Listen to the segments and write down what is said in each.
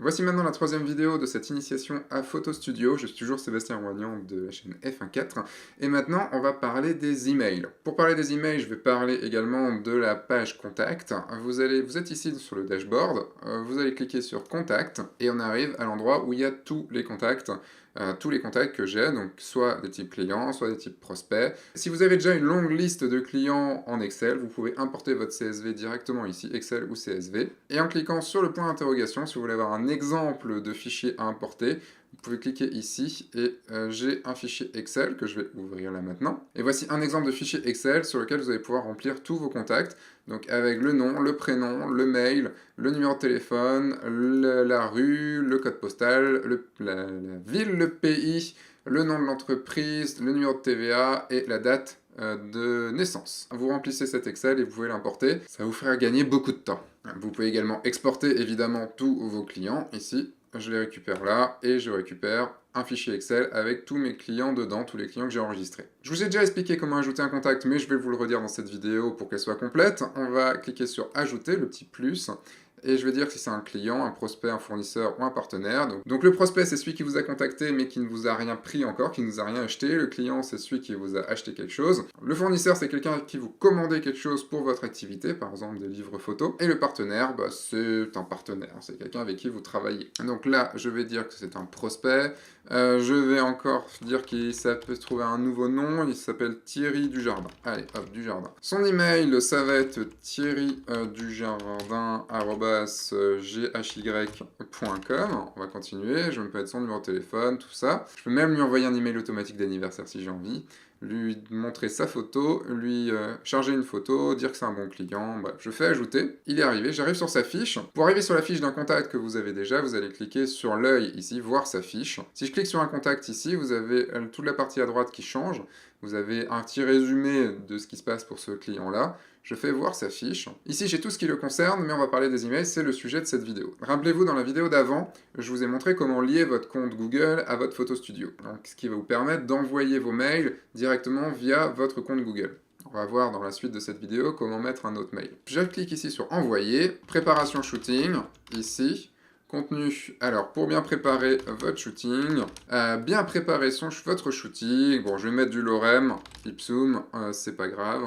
Voici maintenant la troisième vidéo de cette initiation à Photo Studio. Je suis toujours Sébastien Roignan de la chaîne F1.4 et maintenant on va parler des emails. Pour parler des emails, je vais parler également de la page Contact. Vous êtes ici sur le dashboard, vous allez cliquer sur Contact et on arrive à l'endroit où il y a tous les contacts que j'ai, donc soit des types clients, soit des types prospects. Si vous avez déjà une longue liste de clients en Excel, vous pouvez importer votre CSV directement ici, Excel ou CSV. Et en cliquant sur le point d'interrogation, si vous voulez avoir un exemple de fichier à importer, vous pouvez cliquer ici et j'ai un fichier Excel que je vais ouvrir là maintenant. Et voici un exemple de fichier Excel sur lequel vous allez pouvoir remplir tous vos contacts, donc avec le nom, le prénom, le mail, le numéro de téléphone, la rue, le code postal, la ville, le pays, le nom de l'entreprise, le numéro de TVA et la date de naissance. Vous remplissez cet Excel et vous pouvez l'importer, ça vous fera gagner beaucoup de temps. Vous pouvez également exporter évidemment tous vos clients. Ici, je les récupère là et je récupère un fichier Excel avec tous mes clients dedans, tous les clients que j'ai enregistrés. Je vous ai déjà expliqué comment ajouter un contact, mais je vais vous le redire dans cette vidéo pour qu'elle soit complète. On va cliquer sur ajouter, le petit plus, et je vais dire si c'est un client, un prospect, un fournisseur ou un partenaire. Donc le prospect, c'est celui qui vous a contacté mais qui ne vous a rien pris encore, qui ne vous a rien acheté. Le client, c'est celui qui vous a acheté quelque chose. Le fournisseur, c'est quelqu'un qui vous commandait quelque chose pour votre activité, par exemple des livres photos. Et le partenaire, c'est un partenaire, c'est quelqu'un avec qui vous travaillez. Donc là, je vais dire que c'est un prospect. Je vais encore dire ça peut se trouver un nouveau nom, il s'appelle Thierry Dujardin. Allez, hop, Dujardin. Son email, ça va être thierry.dujardin@ghy.com. On va continuer, je vais me mettre son numéro de téléphone, tout ça. Je peux même lui envoyer un email automatique d'anniversaire si j'ai envie, lui montrer sa photo, lui charger une photo, dire que c'est un bon client, bref, je fais ajouter, il est arrivé, j'arrive sur sa fiche. Pour arriver sur la fiche d'un contact que vous avez déjà, vous allez cliquer sur l'œil ici, voir sa fiche. Si je clique sur un contact ici, vous avez toute la partie à droite qui change, vous avez un petit résumé de ce qui se passe pour ce client-là. Je fais voir sa fiche. Ici, j'ai tout ce qui le concerne, mais on va parler des emails, c'est le sujet de cette vidéo. Rappelez-vous, dans la vidéo d'avant, je vous ai montré comment lier votre compte Google à votre Photo Studio. Donc, ce qui va vous permettre d'envoyer vos mails directement via votre compte Google. On va voir dans la suite de cette vidéo comment mettre un autre mail. Je clique ici sur Envoyer, Préparation Shooting, ici. Contenu, alors pour bien préparer votre shooting, bien préparer votre shooting, bon je vais mettre du lorem, ipsum, c'est pas grave.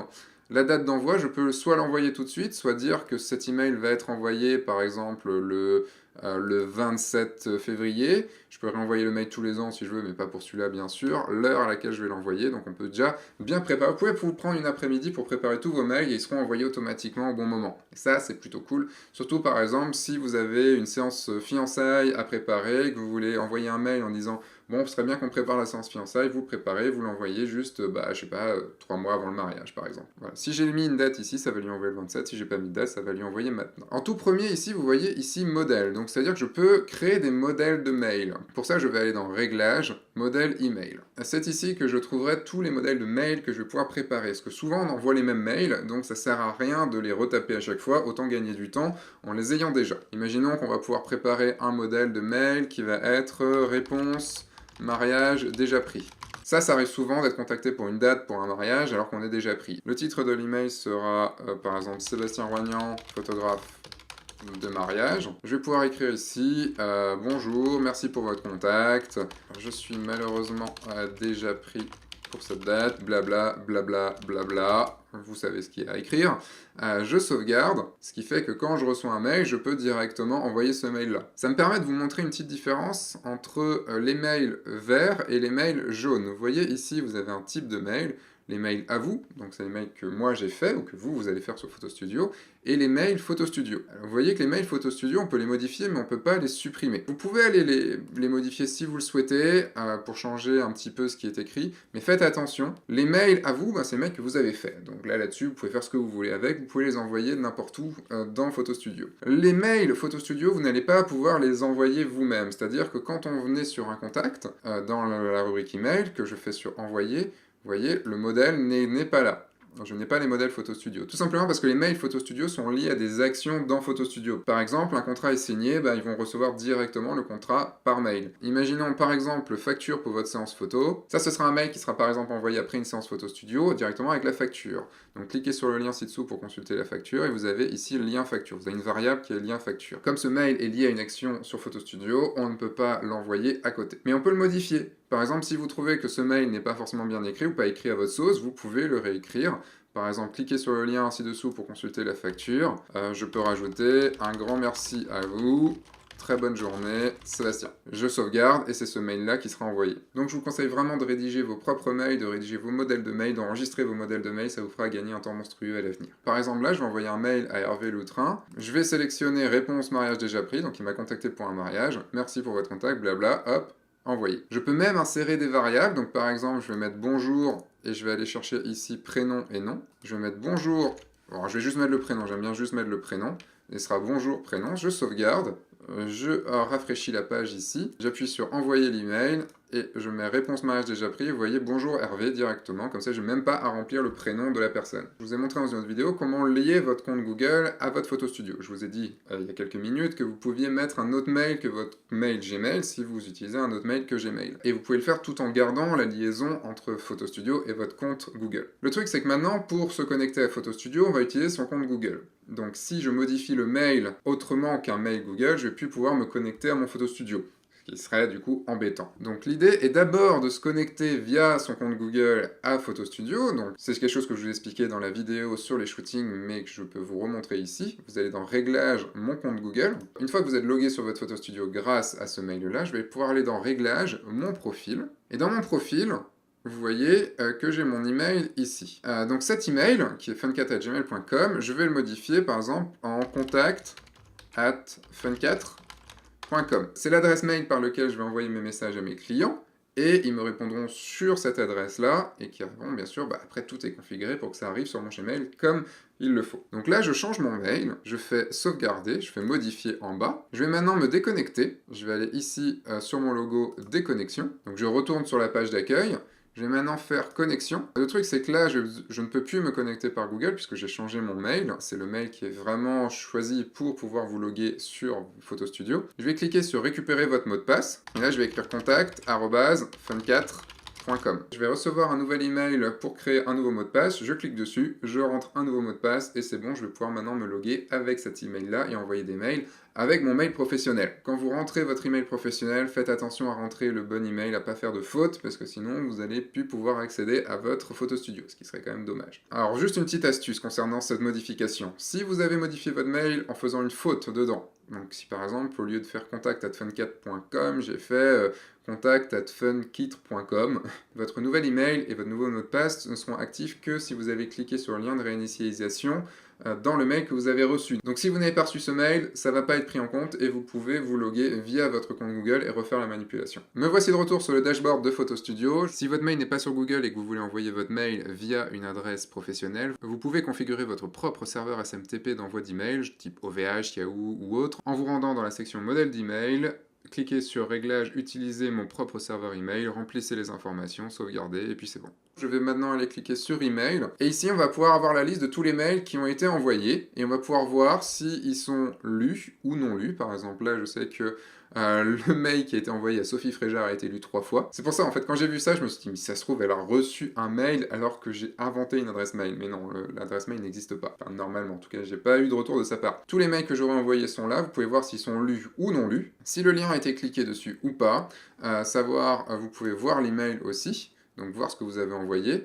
La date d'envoi, je peux soit l'envoyer tout de suite, soit dire que cet email va être envoyé par exemple le 27 février. Je peux réenvoyer le mail tous les ans si je veux, mais pas pour celui-là bien sûr. L'heure à laquelle je vais l'envoyer, donc on peut déjà bien préparer. Vous pouvez vous prendre une après-midi pour préparer tous vos mails et ils seront envoyés automatiquement au bon moment. Et ça, c'est plutôt cool. Surtout par exemple, si vous avez une séance fiançailles à préparer, que vous voulez envoyer un mail en disant bon, ce serait bien qu'on prépare la séance fiançailles, vous le préparez, vous l'envoyez juste, je sais pas, 3 mois avant le mariage par exemple. Voilà. Si j'ai mis une date ici, ça va lui envoyer le 27, si j'ai pas mis de date, ça va lui envoyer maintenant. En tout premier ici, vous voyez ici modèle, donc c'est-à-dire que je peux créer des modèles de mail. Pour ça, je vais aller dans Réglages, modèle email. C'est ici que je trouverai tous les modèles de mail que je vais pouvoir préparer, parce que souvent on envoie les mêmes mails, donc ça sert à rien de les retaper à chaque fois, autant gagner du temps en les ayant déjà. Imaginons qu'on va pouvoir préparer un modèle de mail qui va être réponse mariage déjà pris. Ça arrive souvent d'être contacté pour une date, pour un mariage, alors qu'on est déjà pris. Le titre de l'email sera, par exemple, Sébastien Roignan, photographe de mariage. Je vais pouvoir écrire ici, bonjour, merci pour votre contact. Je suis malheureusement déjà pris pour cette date, blabla, blabla, blabla. Vous savez ce qu'il y a à écrire. Je sauvegarde, ce qui fait que quand je reçois un mail, je peux directement envoyer ce mail-là. Ça me permet de vous montrer une petite différence entre les mails verts et les mails jaunes. Vous voyez ici, vous avez un type de mail, les mails à vous, donc c'est les mails que moi j'ai fait ou que vous allez faire sur Photo Studio, et les mails Photo Studio. Alors, vous voyez que les mails Photo Studio, on peut les modifier, mais on ne peut pas les supprimer. Vous pouvez aller les modifier si vous le souhaitez, pour changer un petit peu ce qui est écrit, mais faites attention, les mails à vous, c'est les mails que vous avez fait. Donc là-dessus, vous pouvez faire ce que vous voulez avec, vous pouvez les envoyer n'importe où dans Photo Studio. Les mails Photo Studio, vous n'allez pas pouvoir les envoyer vous-même, c'est-à-dire que quand on venait sur un contact, dans la rubrique email, que je fais sur envoyer, vous voyez, le modèle n'est pas là. je n'ai pas les modèles Photo Studio. Tout simplement parce que les mails Photo Studio sont liés à des actions dans Photo Studio. Par exemple, un contrat est signé, ils vont recevoir directement le contrat par mail. Imaginons par exemple facture pour votre séance photo. Ça, ce sera un mail qui sera par exemple envoyé après une séance Photo Studio directement avec la facture. Donc cliquez sur le lien ci-dessous pour consulter la facture et vous avez ici le lien facture. Vous avez une variable qui est lien facture. Comme ce mail est lié à une action sur Photo Studio, on ne peut pas l'envoyer à côté. Mais on peut le modifier. Par exemple, si vous trouvez que ce mail n'est pas forcément bien écrit ou pas écrit à votre sauce, vous pouvez le réécrire. Par exemple, cliquez sur le lien ci-dessous pour consulter la facture. Je peux rajouter un grand merci à vous. Très bonne journée, Sébastien. Je sauvegarde et c'est ce mail-là qui sera envoyé. Donc je vous conseille vraiment de rédiger vos propres mails, de rédiger vos modèles de mails, d'enregistrer vos modèles de mails, ça vous fera gagner un temps monstrueux à l'avenir. Par exemple là, je vais envoyer un mail à Hervé Loutrin. Je vais sélectionner réponse mariage déjà pris, donc il m'a contacté pour un mariage. Merci pour votre contact, blabla, hop, envoyé. Je peux même insérer des variables, donc par exemple je vais mettre bonjour et je vais aller chercher ici prénom et nom. Je vais mettre bonjour, alors je vais juste mettre le prénom, j'aime bien juste mettre le prénom. Et ce sera bonjour prénom, je sauvegarde. Je rafraîchis la page ici, j'appuie sur envoyer l'email et je mets réponse mariage déjà pris, vous voyez bonjour Hervé directement, comme ça je n'ai même pas à remplir le prénom de la personne. Je vous ai montré dans une autre vidéo comment lier votre compte Google à votre Photo Studio. Je vous ai dit il y a quelques minutes que vous pouviez mettre un autre mail que votre mail Gmail si vous utilisez un autre mail que Gmail. Et vous pouvez le faire tout en gardant la liaison entre Photo Studio et votre compte Google. Le truc c'est que maintenant pour se connecter à Photo Studio, on va utiliser son compte Google. Donc si je modifie le mail autrement qu'un mail Google, je vais plus pouvoir me connecter à mon Photo Studio, ce qui serait du coup embêtant. Donc l'idée est d'abord de se connecter via son compte Google à Photo Studio, donc c'est quelque chose que je vous ai expliqué dans la vidéo sur les shootings, mais que je peux vous remontrer ici. Vous allez dans Réglages, mon compte Google. Une fois que vous êtes logué sur votre Photo Studio grâce à ce mail-là, je vais pouvoir aller dans Réglages, mon profil, et dans mon profil, vous voyez que j'ai mon email ici. Donc cet email, qui est fun4@gmail.com, je vais le modifier par exemple en contact@fun4.com. C'est l'adresse mail par laquelle je vais envoyer mes messages à mes clients, et ils me répondront sur cette adresse-là, et qui répondront bien sûr, après tout est configuré pour que ça arrive sur mon Gmail comme il le faut. Donc là, je change mon mail, je fais sauvegarder, je fais modifier en bas. Je vais maintenant me déconnecter. Je vais aller ici sur mon logo déconnexion. Donc je retourne sur la page d'accueil. Je vais maintenant faire connexion. Le truc, c'est que là, je ne peux plus me connecter par Google puisque j'ai changé mon mail. C'est le mail qui est vraiment choisi pour pouvoir vous loguer sur Photo Studio. Je vais cliquer sur récupérer votre mot de passe. Et là, je vais écrire contact@fun4.com. Je vais recevoir un nouvel email pour créer un nouveau mot de passe. Je clique dessus, je rentre un nouveau mot de passe et c'est bon, je vais pouvoir maintenant me loguer avec cet email-là et envoyer des mails avec mon mail professionnel. Quand vous rentrez votre email professionnel, faites attention à rentrer le bon email, à pas faire de faute, parce que sinon vous n'allez plus pouvoir accéder à votre Photo Studio, ce qui serait quand même dommage. Alors juste une petite astuce concernant cette modification. Si vous avez modifié votre mail en faisant une faute dedans, donc si par exemple au lieu de faire contact@fun4.com, j'ai fait contact@funkit.com, votre nouvel email et votre nouveau mot de passe ne seront actifs que si vous avez cliqué sur le lien de réinitialisation dans le mail que vous avez reçu. Donc si vous n'avez pas reçu ce mail, ça ne va pas être pris en compte et vous pouvez vous loguer via votre compte Google et refaire la manipulation. Me voici de retour sur le dashboard de Photo Studio. Si votre mail n'est pas sur Google et que vous voulez envoyer votre mail via une adresse professionnelle, vous pouvez configurer votre propre serveur SMTP d'envoi d'email, type OVH, Yahoo ou autre, en vous rendant dans la section modèle d'email, cliquez sur Réglages, utilisez mon propre serveur email, remplissez les informations, sauvegardez, et puis c'est bon. Je vais maintenant aller cliquer sur email, et ici on va pouvoir avoir la liste de tous les mails qui ont été envoyés, et on va pouvoir voir s'ils sont lus ou non lus. Par exemple là je sais que le mail qui a été envoyé à Sophie Fréjard a été lu 3 fois. C'est pour ça en fait quand j'ai vu ça je me suis dit mais si ça se trouve elle a reçu un mail alors que j'ai inventé une adresse mail. Mais non, l'adresse mail n'existe pas. Enfin normalement en tout cas j'ai pas eu de retour de sa part. Tous les mails que j'aurais envoyés sont là, vous pouvez voir s'ils sont lus ou non lus. Si le lien a été cliqué dessus ou pas, vous pouvez voir l'email aussi. Donc voir ce que vous avez envoyé,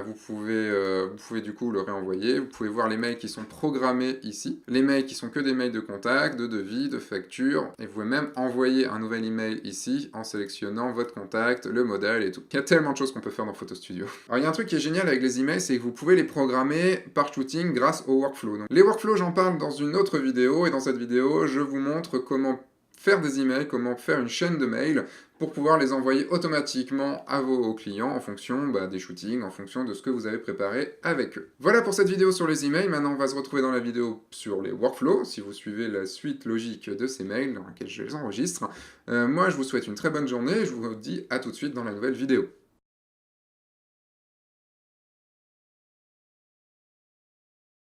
vous pouvez du coup le réenvoyer, vous pouvez voir les mails qui sont programmés ici, les mails qui sont que des mails de contact, de devis, de facture, et vous pouvez même envoyer un nouvel email ici en sélectionnant votre contact, le modèle et tout. Il y a tellement de choses qu'on peut faire dans Photo Studio. Alors il y a un truc qui est génial avec les emails, c'est que vous pouvez les programmer par shooting grâce au workflow. Donc, les workflows j'en parle dans une autre vidéo, et dans cette vidéo je vous montre comment faire des emails, comment faire une chaîne de mails pour pouvoir les envoyer automatiquement à vos clients en fonction des shootings, en fonction de ce que vous avez préparé avec eux. Voilà pour cette vidéo sur les emails. Maintenant, on va se retrouver dans la vidéo sur les workflows, si vous suivez la suite logique de ces mails dans laquelle je les enregistre. Moi, je vous souhaite une très bonne journée et je vous dis à tout de suite dans la nouvelle vidéo.